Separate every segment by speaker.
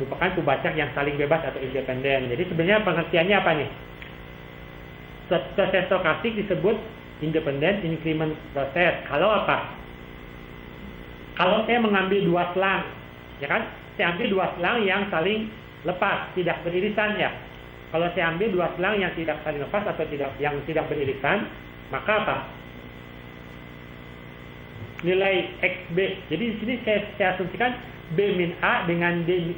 Speaker 1: merupakan pembacak yang saling bebas atau independen. Jadi sebenarnya pengertiannya apa nih? Proses stokastik disebut independent increment process. Kalau apa? Kalau saya mengambil dua selang, ya kan? Saya ambil dua selang yang saling lepas, tidak beririsan ya. Kalau saya ambil dua selang yang tidak saling lepas atau yang tidak beririsan, maka apa? Nilai XB. Jadi di sini saya asumsikan B min A dengan D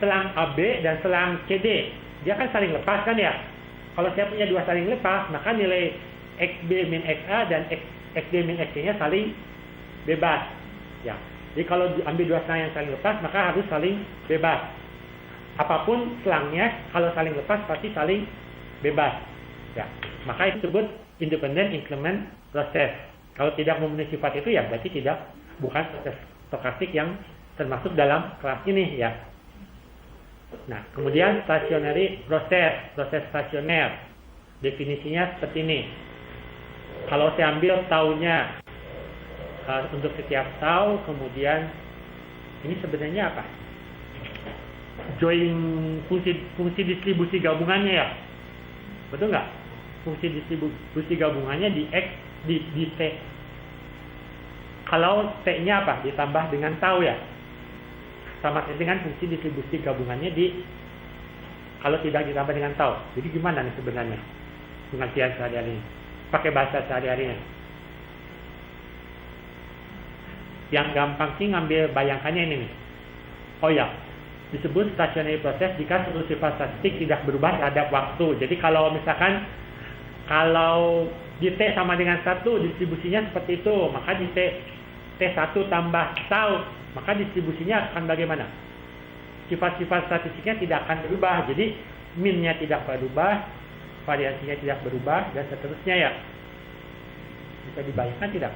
Speaker 1: selang AB dan selang CD. Dia kan saling lepas kan ya? Kalau saya punya dua saling lepas, maka nilai XB min XA dan XD min XC-nya saling bebas. Ya. Jadi kalau diambil dua selang yang saling lepas, maka harus saling bebas. Apapun selangnya, kalau saling lepas pasti saling bebas. Ya. Maka itu disebut independent increment process. Kalau tidak memenuhi sifat itu ya berarti bukan proses stokastik yang termasuk dalam kelas ini ya. Nah, kemudian stationary process, proses stasioner. Definisinya seperti ini. Kalau saya ambil taunya untuk setiap tau, kemudian ini sebenarnya apa? Join fungsi distribusi gabungannya ya, betul nggak? Fungsi distribusi gabungannya di X di T. Kalau T-nya apa? Ditambah dengan tau ya, sama dengan fungsi distribusi gabungannya kalau tidak ditambah dengan tau. Jadi gimana nih sebenarnya pengertian sehari-hari ini? Pakai bahasa sehari-harinya. Yang gampang sih ngambil bayangkannya ini nih. Oh ya, disebut stationary process jika seluruh sifat statistik tidak berubah terhadap waktu. Jadi kalau misalkan di T sama dengan 1 distribusinya seperti itu, maka di T1 tambah tau, maka distribusinya akan bagaimana? Sifat-sifat statistiknya tidak akan berubah. Jadi min-nya tidak berubah, variasinya tidak berubah, dan seterusnya ya. Bisa dibayangkan tidak?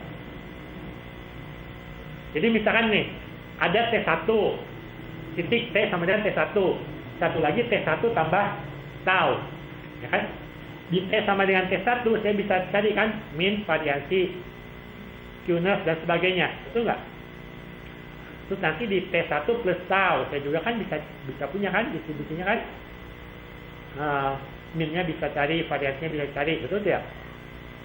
Speaker 1: Jadi misalkan nih, ada T1, titik T sama dengan T1. Satu lagi T1 tambah tau. Ya kan? Di T sama dengan T1, saya bisa cari kan min, variasi, Q-ness, dan sebagainya. Betul nggak? Terus nanti di T1 plus tau, saya juga kan bisa punya kan distribusinya kan. Min-nya bisa cari, variasinya bisa cari, betul tidak?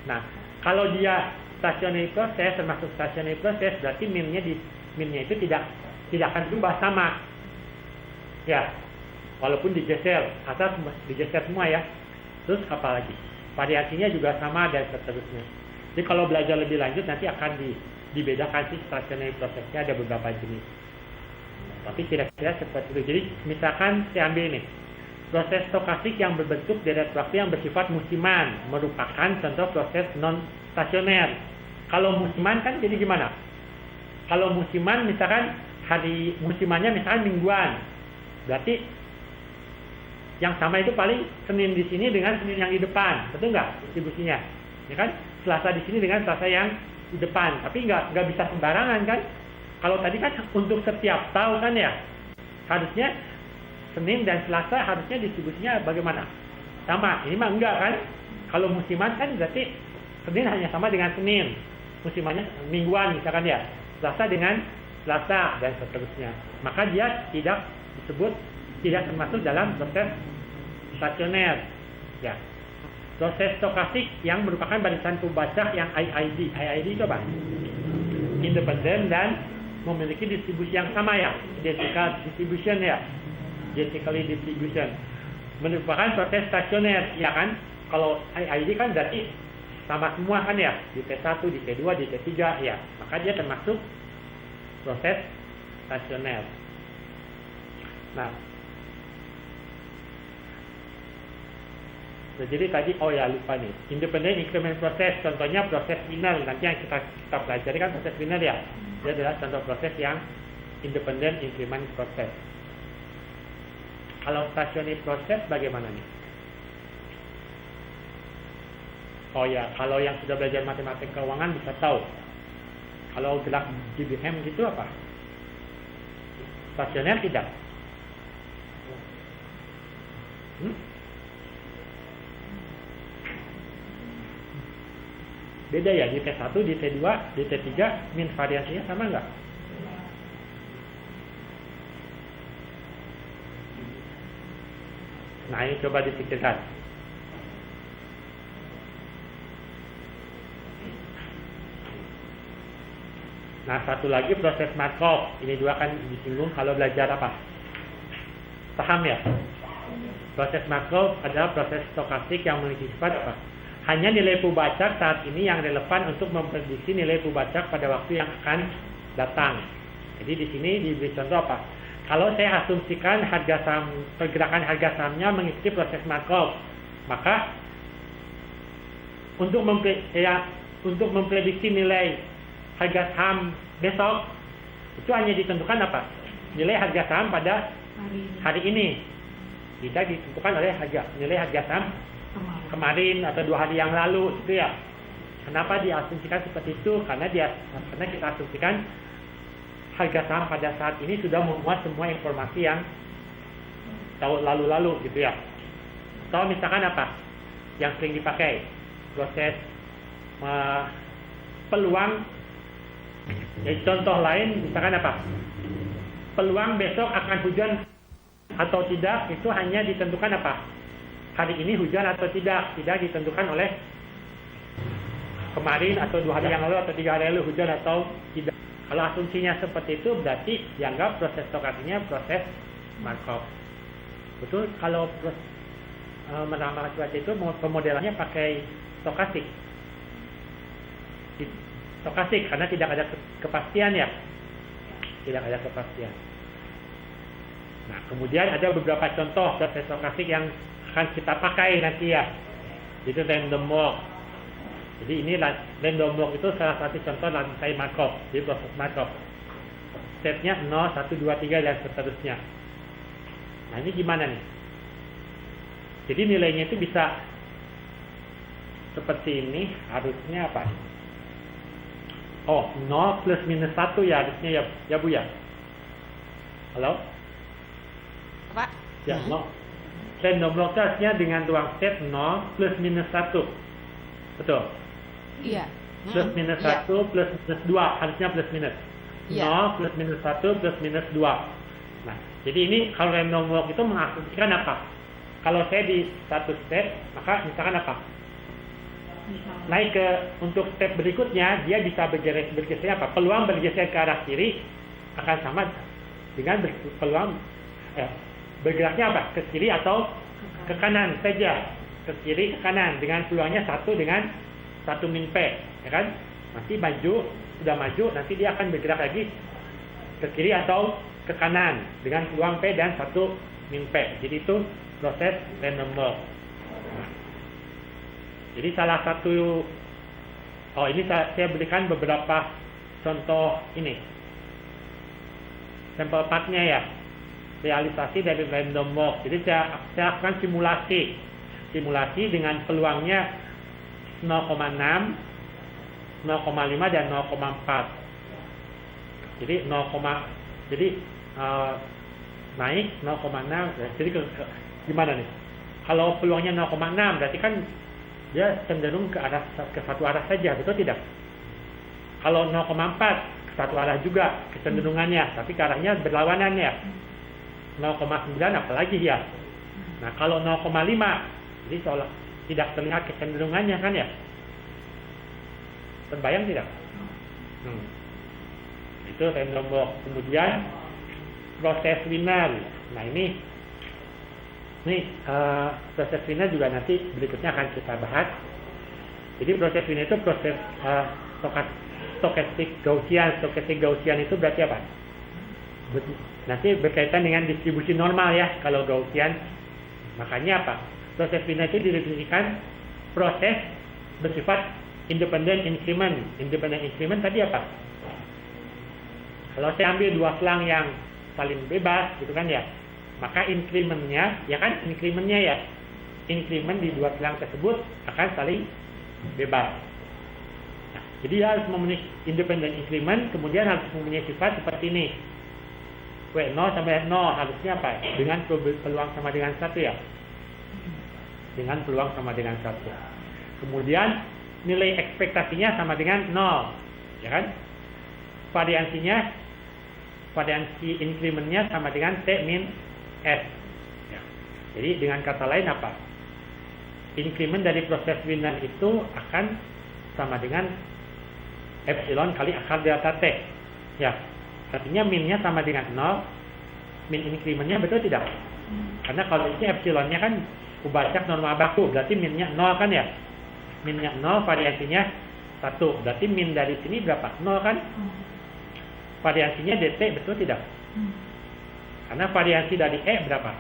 Speaker 1: Nah, kalau dia stationary process, termasuk stationary process, berarti minnya itu tidak akan berubah sama. Ya, walaupun digeser, atas digeser semua ya. Terus apa lagi? Variasinya juga sama dan seterusnya. Jadi kalau belajar lebih lanjut nanti akan dibedakan sih stationary processnya ada beberapa jenis. Tapi kira-kira seperti itu. Jadi misalkan saya ambil ini, proses stokastik yang berbentuk deret waktu yang bersifat musiman merupakan contoh proses non stasioner. Kalau musiman kan jadi gimana? Kalau musiman misalkan hari musimannya misalkan mingguan, berarti yang sama itu paling Senin di sini dengan Senin yang di depan, betul nggak distribusinya? Ya kan? Selasa di sini dengan Selasa yang di depan, tapi nggak bisa sembarangan kan? Kalau tadi kan untuk setiap tahun kan ya, harusnya Senin dan Selasa harusnya distribusinya bagaimana? Sama, ini mah enggak kan? Kalau musiman kan berarti Senin hanya sama dengan Senin, musimannya mingguan misalkan ya, Selasa dengan Selasa dan seterusnya. Maka dia tidak termasuk dalam proses stasioner. Ya. Proses stokastik yang merupakan barisan pembacak yang IID. IID itu apa? Independen dan memiliki distribusi yang sama ya, identical distribution ya, identically distribution. Merupakan proses stasioner, ya kan? Kalau IID kan berarti sama semua kan ya, di T1, di T2, di T3 ya, maka dia termasuk proses stasioner. Nah, jadi tadi lupa nih, independent increment process, contohnya proses Wiener, nanti yang kita pelajari kan proses Wiener ya, dia adalah contoh proses yang independent increment process. Kalau stationary process bagaimana nih? Kalau yang sudah belajar matematika keuangan bisa tahu. Kalau gerak GBM gitu apa? Stasioner tidak? Beda ya, di T1, di T2, di T3 min variasinya sama nggak? Nah, ini coba dipikirkan. Nah, satu lagi proses Markov. Ini juga kan disinggung kalau belajar apa? Paham ya? Proses Markov adalah proses stokastik yang memiliki sifat apa? Hanya nilai Pubacak saat ini yang relevan untuk memprediksi nilai Pubacak pada waktu yang akan datang. Jadi di sini diberi contoh apa? Kalau saya asumsikan harga saham, pergerakan harga sahamnya mengikuti proses Markov, maka untuk memprediksi nilai harga saham besok itu hanya ditentukan apa? Nilai harga saham pada hari ini. Bisa ditentukan oleh nilai harga saham kemarin atau 2 hari yang lalu, itu ya. Kenapa diasumsikan seperti itu? Karena kita asumsikan harga saham pada saat ini sudah memuat semua informasi yang tahun lalu-lalu, gitu ya. Atau misalkan apa? Yang sering dipakai proses peluang. Jadi contoh lain misalkan apa? Peluang besok akan hujan atau tidak itu hanya ditentukan apa? Hari ini hujan atau tidak ditentukan oleh kemarin atau 2 hari yang lalu atau 3 hari lalu hujan atau tidak. Kalau asumsinya seperti itu berarti dianggap proses stokastiknya proses Markov. Betul, kalau meramal cuaca itu pemodelannya pakai stokastik. Stokastik karena tidak ada kepastian ya. Tidak ada kepastian. Nah, kemudian ada beberapa contoh proses stokastik yang akan kita pakai nanti ya. Itu random walk. Jadi ini random walk itu salah satu contoh rantai Markov. Jadi proses Markov. Stepnya 0, 1, 2, 3 dan seterusnya. Nah, ini gimana nih? Jadi nilainya itu bisa seperti ini. Harusnya apa? Oh, 0 plus minus 1 ya harusnya ya Bu ya. Halo?
Speaker 2: Pak?
Speaker 1: Ya, 0. Random walk harusnya dengan ruang step 0 plus minus 1. Betul?
Speaker 2: Iya.
Speaker 1: Plus minus 1 plus minus 2. Harusnya plus minus. 0 plus minus 1 plus minus 2. Nah, jadi ini kalau random walk itu mengasumsikan apa? Kalau saya di satu step, maka misalkan apa? Naik ke untuk step berikutnya, dia bisa bergeser apa? Peluang bergeser ke arah kiri akan sama dengan peluang bergeraknya apa? Ke kiri atau ke kanan saja. Ke kiri, ke kanan dengan peluangnya 1 dengan 1 min P, ya kan? Nanti sudah maju, nanti dia akan bergerak lagi ke kiri atau ke kanan dengan peluang P dan 1 min P. Jadi itu proses random walk. Jadi salah satu, ini saya berikan beberapa contoh ini. Sampel partnya ya, realisasi dari random walk. Jadi saya lakukan simulasi dengan peluangnya 0,6, 0,5 dan 0,4. Jadi naik 0,6. Jadi gimana nih? Kalau peluangnya 0,6 berarti kan dia cenderung ke satu arah saja, betul tidak? Kalau 0,4 ke satu arah juga kecenderungannya, tapi ke arahnya berlawanan ya. 0,9 apalagi ya. Nah, kalau 0,5 jadi seolah tidak terlihat kecenderungannya kan ya. Terbayang tidak? Itu random walk. Kemudian proses winner. Nah, ini proses winner juga nanti berikutnya akan kita bahas. Jadi proses winner itu proses stokastik Gaussian. Stokastik Gaussian itu berarti apa? Nanti berkaitan dengan distribusi normal ya kalau Gaussian. Makanya apa? Proses winner itu didefinisikan proses bersifat independent increment. Independent increment tadi apa? Kalau saya ambil 2 selang yang saling bebas gitu kan ya, maka incrementnya ya, increment di 2 selang tersebut akan saling bebas. Nah, jadi dia harus memenuhi independent increment, kemudian harus mempunyai sifat seperti ini. W0 sampai 0 harusnya apa? Dengan peluang sama dengan 1 ya. Dengan peluang sama dengan 1. Kemudian nilai ekspektasinya sama dengan 0, ya kan? Variansi incrementnya sama dengan T min S. Ya. Jadi dengan kata lain apa? Increment dari proses winner itu akan sama dengan epsilon kali akar delta T. Ya, artinya minnya sama dengan 0, min incrementnya betul tidak? Karena kalau ini epsilonnya kan ubacak normal baku, berarti minnya 0 kan ya? Minnya 0, variasinya 1, berarti min dari sini berapa? 0 kan? Variasinya dt betul tidak? Karena variasi dari E berapa?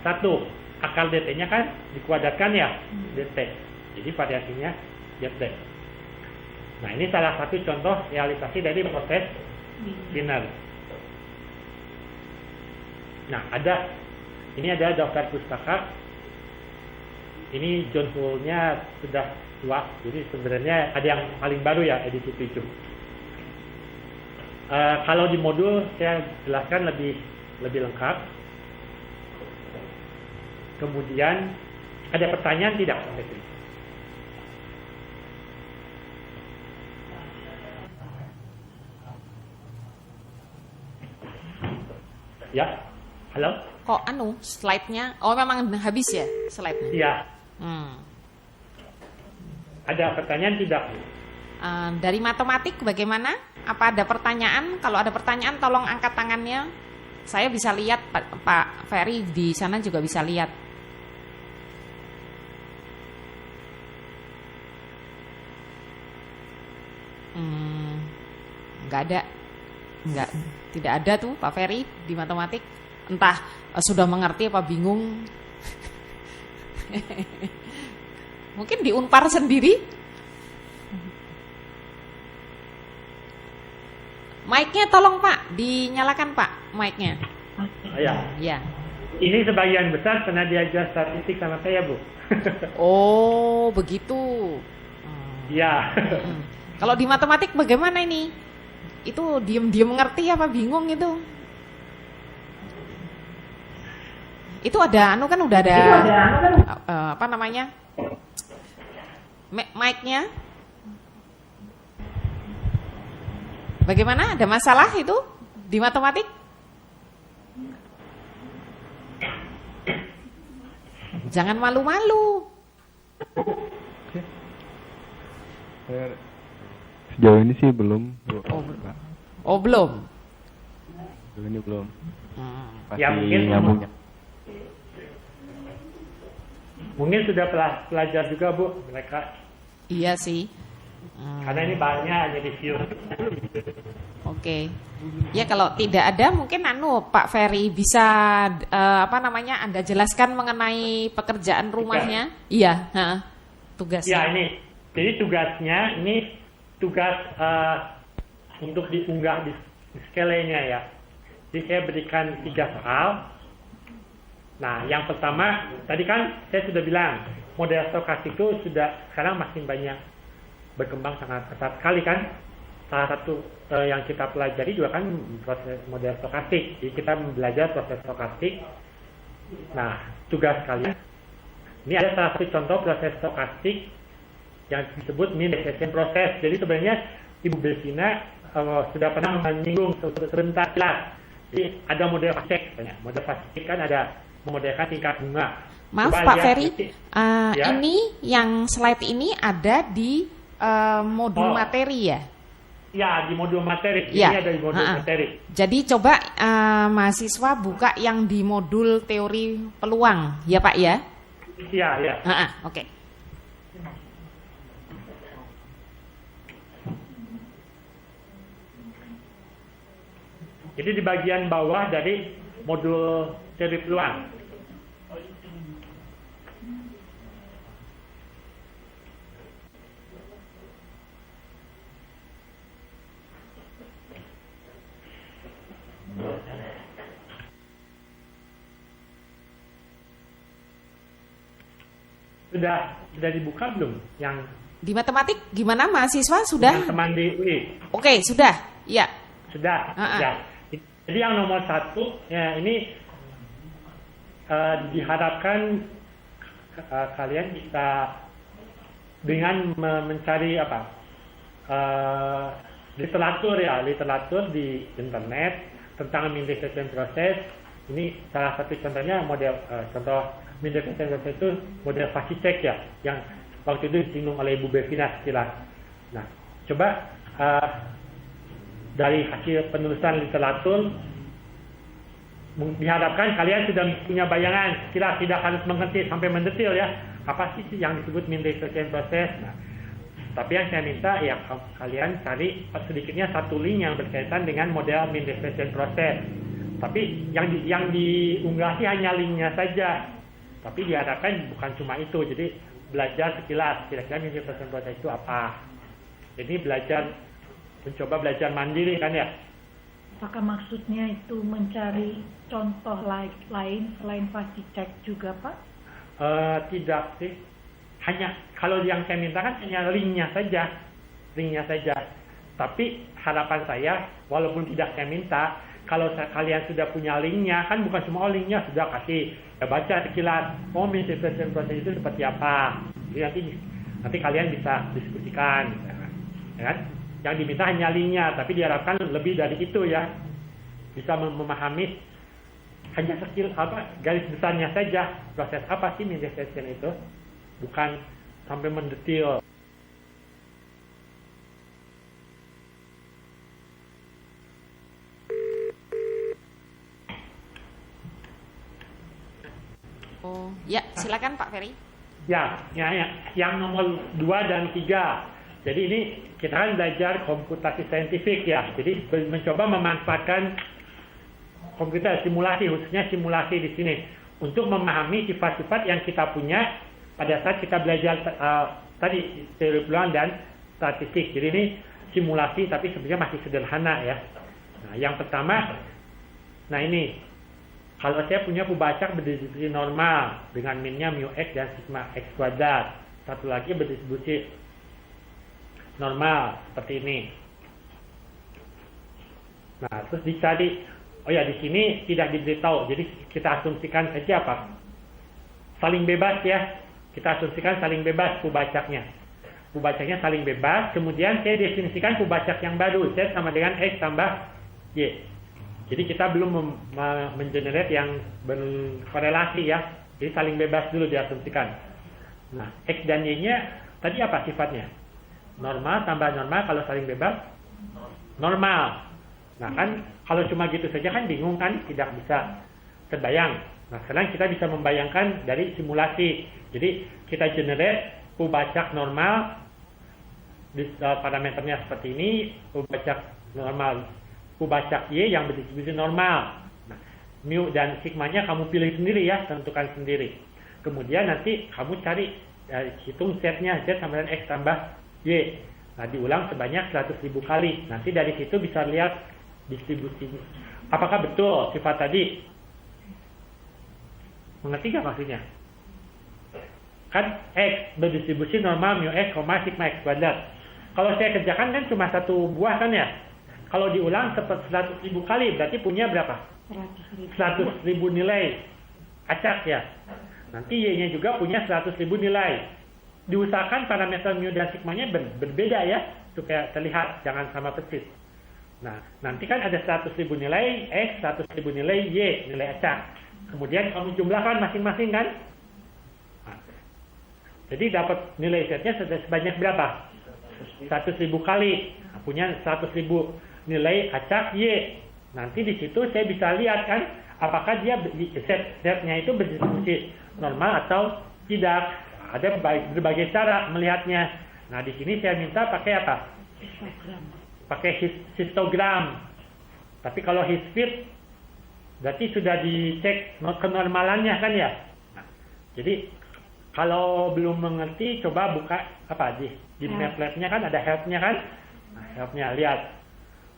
Speaker 1: 1. Akar dt-nya kan dikuadratkan ya? Dt. Jadi variasinya dt. Nah, ini salah satu contoh realisasi dari proses winner. Nah, ini ada daftar pustaka. Ini John Hull-nya sudah tua, jadi sebenarnya ada yang paling baru ya, edisi 7. Kalau di modul saya jelaskan lebih lengkap. Kemudian ada pertanyaan tidak? Ya, halo?
Speaker 2: Kok slide-nya? Oh, memang habis ya slide-nya?
Speaker 1: Iya. Ada pertanyaan tidak?
Speaker 2: Dari matematik bagaimana? Apa ada pertanyaan? Kalau ada pertanyaan tolong angkat tangannya. Saya bisa lihat, Pak Ferry di sana juga bisa lihat. Tidak ada tuh Pak Ferry di matematik. Entah sudah mengerti apa bingung. Mungkin di Unpar sendiri. Mic-nya tolong Pak, dinyalakan Pak mic-nya.
Speaker 1: Ya.
Speaker 2: Ya.
Speaker 1: Ini sebagian besar pernah diajar statistik sama saya, Bu.
Speaker 2: Oh, begitu.
Speaker 1: Ya.
Speaker 2: Kalau di matematik bagaimana ini? Itu diem-diem ngerti apa bingung itu? Itu ada kan udah ada apa namanya? Mic-nya. Bagaimana? Ada masalah itu di matematik? Jangan malu-malu.
Speaker 3: Sejauh ini sih belum.
Speaker 2: Oh, belum.
Speaker 3: Sejauh ini belum.
Speaker 1: Ya, mungkin sudah pelajar juga, Bu, mereka.
Speaker 2: Iya sih.
Speaker 1: Karena ini banyak hanya review.
Speaker 2: Oke. Ya kalau tidak ada mungkin Pak Ferry bisa Anda jelaskan mengenai pekerjaan rumahnya? Iya, tugasnya.
Speaker 1: Ya, ini. Jadi tugasnya ini tugas untuk diunggah di skalenya ya. Jadi saya berikan 3 soal. Nah, yang pertama tadi kan saya sudah bilang model stokastik itu sudah sekarang makin banyak berkembang sangat pesat sekali kan. Salah satu yang kita pelajari juga kan proses model stokastik. Jadi kita belajar proses stokastik. Nah, tugas kalian ini ada salah satu contoh proses stokastik yang disebut mean descent proses. Jadi sebenarnya Ibu Belvina sudah pernah menyinggung sebentar jelas. Jadi ada model fase. Model fase kan ada memodelkan tingkat bunga.
Speaker 2: Maaf Pak Ferry, ya? Ini yang slide ini ada di modul materi ya?
Speaker 1: Ya, di modul materi.
Speaker 2: Ya.
Speaker 1: Ini ada di modul materi.
Speaker 2: Jadi coba mahasiswa buka yang di modul teori peluang, ya Pak ya?
Speaker 1: Iya, ya.
Speaker 2: Oke.
Speaker 1: Jadi di bagian bawah dari modul teori peluang. Sudah dibuka belum yang
Speaker 2: di matematik gimana mahasiswa sudah?
Speaker 1: Teman di UI.
Speaker 2: Oke, sudah. Ya.
Speaker 1: Sudah. Ya. Jadi yang nomor 1 ya ini diharapkan kalian bisa dengan mencari literatur di internet tentang mean descent proses Ini salah satu contohnya model contoh mean definition process itu model Vasicek ya, yang waktu itu disinggung oleh Ibu Bevina sekilas. Nah, coba dari hasil penulisan literatur diharapkan kalian sudah punya bayangan, sekilas, tidak harus mengerti sampai mendetil ya, apa sih yang disebut mean definition process. Nah, tapi yang saya minta ya kalian cari sedikitnya satu link yang berkaitan dengan model mean definition process. Tapi yang diunggah sih hanya linknya saja. Tapi diharapkan bukan cuma itu. Jadi belajar sekilas kira-kira mean definition process itu apa. Jadi mencoba belajar mandiri kan ya.
Speaker 4: Apakah maksudnya itu mencari contoh lain selain Vasicek juga, Pak?
Speaker 1: Tidak sih. Hanya kalau yang saya minta kan hanya linknya saja. Tapi harapan saya, walaupun tidak saya minta, kalau kalian sudah punya linknya, kan bukan cuma linknya sudah kasih, ya baca sekilas, mean definition process itu seperti apa. Jadi nanti kalian bisa diskusikan, ya kan? Yang diminta hanya linknya, tapi diharapkan lebih dari itu ya, bisa memahami hanya garis besarnya saja, proses apa sih mean definition itu, bukan sampai mendetil.
Speaker 2: Oh, ya, silakan Pak Ferry.
Speaker 1: Ya, yang nomor 2 dan 3. Jadi ini kita kan belajar komputasi saintifik ya. Jadi mencoba memanfaatkan komputer simulasi, khususnya simulasi di sini untuk memahami sifat-sifat yang kita punya pada saat kita belajar tadi teori peluang dan statistik. Jadi ini simulasi tapi sebenarnya masih sederhana ya. Nah, yang pertama, nah ini kalau saya punya pembacak berdistribusi normal dengan minnya mu x dan sigma x kuadrat. Satu lagi berdistribusi normal seperti ini. Nah, terus dicari, oh ya di sini tidak diberitahu. Jadi kita asumsikan saja apa? Saling bebas ya. Kita asumsikan saling bebas pembacaknya. Pembacaknya saling bebas. Kemudian saya definisikan pembacak yang baru. Z sama dengan X tambah Y. Jadi kita belum mengenerate yang berkorelasi ya. Jadi saling bebas dulu diasumsikan. Nah, X dan Y-nya tadi apa sifatnya? Normal tambah normal, kalau saling bebas normal. Nah kan kalau cuma gitu saja kan bingung kan, tidak bisa terbayang. Nah sekarang kita bisa membayangkan dari simulasi. Jadi kita generate pembacak normal, parameternya seperti ini, pembacak normal, pembacak Y yang berdistribusi normal. Nah, mu dan sigmanya kamu pilih sendiri ya, tentukan sendiri. Kemudian nanti kamu cari hitung setnya Z sama dengan X tambah Y. Nah, diulang sebanyak 100.000 kali. Nanti dari situ bisa lihat distribusinya. Apakah betul sifat tadi? Mengerti nggak maksudnya? Kan X berdistribusi normal mu X, sigma X kuadrat. Kalau saya kerjakan kan cuma satu buah kan ya? Kalau diulang 100.000 kali berarti punya berapa? 100.000 nilai acak ya. Nanti Y-nya juga punya 100.000 nilai. Diusahakan parameter mu dan sigmanya berbeda ya, supaya terlihat, jangan sama persis. Nah, nanti kan ada 100.000 nilai X, 100.000 nilai Y, nilai acak. Kemudian kamu jumlahkan masing-masing kan? Nah, jadi dapat nilai Z-nya sebanyak berapa? 100.000 kali. Nah, punya 100.000 nilai acak Y. Nanti di situ saya bisa lihat kan, apakah dia Z-nya itu berdistribusi normal atau tidak. Ada berbagai cara melihatnya. Nah, di sini saya minta pakai apa?
Speaker 4: Histogram.
Speaker 1: Pakai histogram. Tapi kalau histfit berarti sudah dicek kenormalannya kan ya. Nah, jadi kalau belum mengerti coba buka apa di MATLAB-nya kan ada help-nya kan? Nah, help-nya lihat.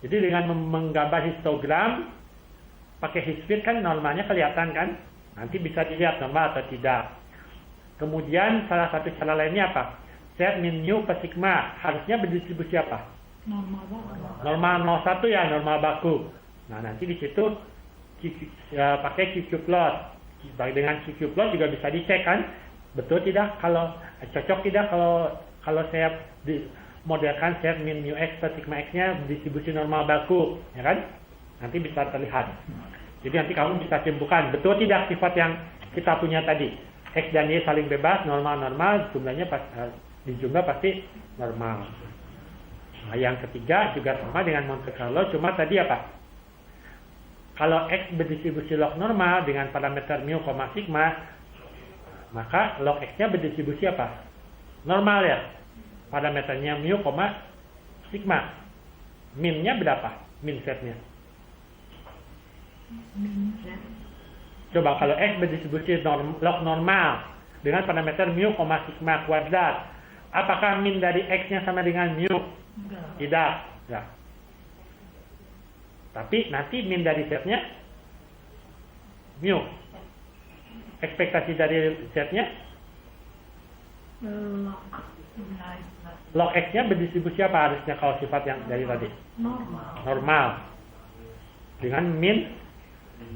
Speaker 1: Jadi dengan menggambar histogram pakai histfit kan normalnya kelihatan kan? Nanti bisa dilihat normal atau tidak. Kemudian salah satu cara lainnya apa? Z min mu per sigma harusnya berdistribusi apa?
Speaker 4: Normal baku.
Speaker 1: Normal 01 ya, normal baku. Nah, nanti di situ pakai QQ plot. Dengan QQ plot juga bisa dicek kan? Betul tidak? Kalau cocok tidak kalau saya modelkan Z min mu X per sigma X-nya berdistribusi normal baku, ya kan? Nanti bisa terlihat. Jadi nanti kamu bisa simpulkan betul tidak sifat yang kita punya tadi. X dan Y saling bebas, normal-normal, jumlahnya dijumlah pasti normal. Nah, yang ketiga juga sama dengan Monte Carlo, cuma tadi apa? Kalau X berdistribusi log normal dengan parameter mu, sigma, maka log X-nya berdistribusi apa? Normal ya. Parameternya mu, sigma. Min-nya berapa? Min setnya. Coba kalau X berdistribusi log normal dengan parameter mu, sigma kuadrat, apakah min dari X-nya sama dengan mu? Tidak. Ya. Tapi nanti min dari setnya mu. Ekspektasi dari setnya log X-nya berdistribusi apa harusnya kalau sifat yang dari tadi? Normal. Dengan min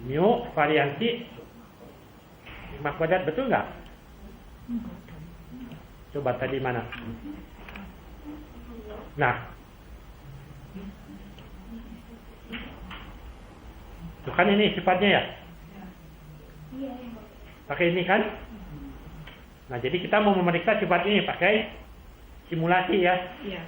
Speaker 1: mu variansi sigma kuadrat, betul nggak? Coba tadi mana? Nah, itu kan ini sifatnya ya? Pakai ini kan? Nah, jadi kita mau memeriksa sifat ini pakai simulasi ya.
Speaker 4: Iya.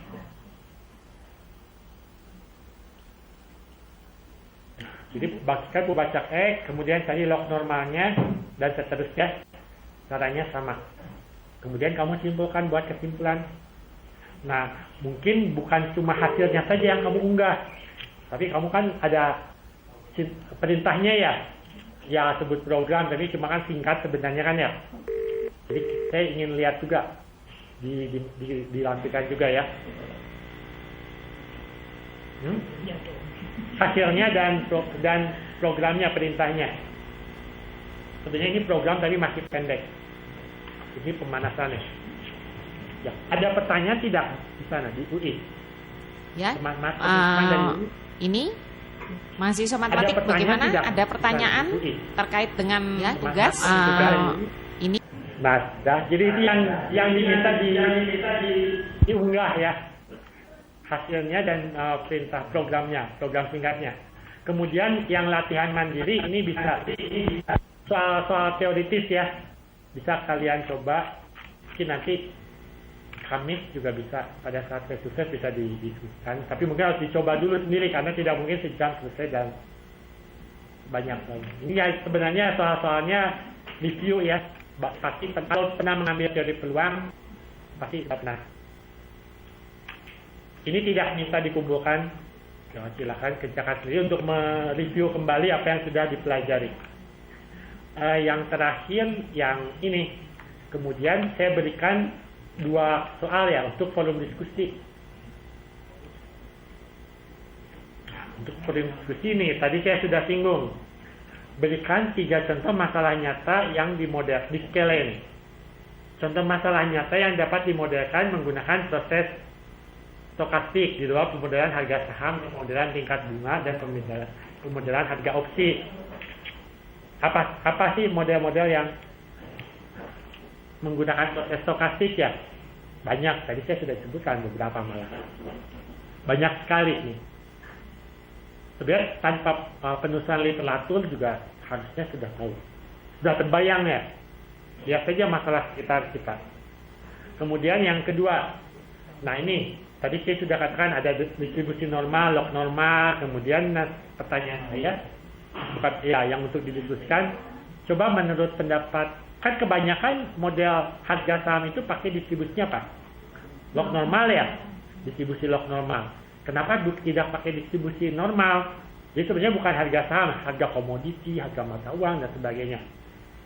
Speaker 1: Jadi bagikan pembacak X, kemudian cari log normalnya, dan seterusnya. Caranya sama. Kemudian kamu simpulkan buat kesimpulan. Nah, mungkin bukan cuma hasilnya saja yang kamu unggah, tapi kamu kan ada perintahnya ya. Ya, sebut program, tapi cuma kan singkat sebenarnya kan ya. Jadi saya ingin lihat juga, dilampirkan juga ya. Hasilnya dan programnya, perintahnya. Sebenarnya ini program tapi masih pendek. Ini pemanasannya. Ya, ada pertanyaan tidak di sana di UI?
Speaker 2: Ya.
Speaker 1: Dari
Speaker 2: ini mahasiswa matematik bagaimana? Ada pertanyaan terkait dengan tugas? Ini.
Speaker 1: Nah, jadi itu yang diminta diunggah ya. Hasilnya dan perintah programnya, program singkatnya. Kemudian yang latihan mandiri ini bisa soal teoritis ya, bisa kalian coba. Mungkin nanti Kamis juga bisa, pada saat sukses bisa didiskusikan. Tapi mungkin harus dicoba dulu sendiri karena tidak mungkin sejam selesai dan banyak lagi. Ini ya sebenarnya soal-soalnya review ya. Pasti kalau pernah mengambil teori peluang pasti pernah. Ini tidak minta dikumpulkan, silakan kerjakan sendiri untuk mereview kembali apa yang sudah dipelajari. Yang terakhir, yang ini, kemudian saya berikan 2 soal ya untuk forum diskusi. Untuk forum diskusi ini, tadi saya sudah singgung, berikan 3 contoh masalah nyata yang dimodel di skala ini. Contoh masalah nyata yang dapat dimodelkan menggunakan proses stokastik di luar pemodelan harga saham, pemodelan tingkat bunga, dan pemodelan harga opsi. Apa sih model-model yang menggunakan proses stokastik ya? Banyak, tadi saya sudah sebutkan beberapa malah. Banyak sekali nih. Sebenarnya tanpa penulisan literatur juga harusnya sudah tahu. Sudah terbayang ya? Lihat saja masalah sekitar kita. Kemudian yang kedua, nah ini tadi saya sudah katakan ada distribusi normal, log normal. Kemudian pertanyaan saya, bukan ya yang untuk didiskusikan, coba menurut pendapat, kan kebanyakan model harga saham itu pakai distribusinya apa? Log normal ya, distribusi log normal. Kenapa tidak pakai distribusi normal? Jadi sebenarnya bukan harga saham, harga komoditi, harga mata uang dan sebagainya.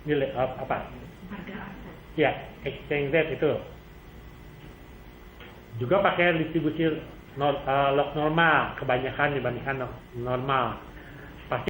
Speaker 1: Nilai apa?
Speaker 4: Harga aset.
Speaker 1: Ya, exchange rate itu. Juga pakai distribusi log normal, kebanyakan dibandingkan normal.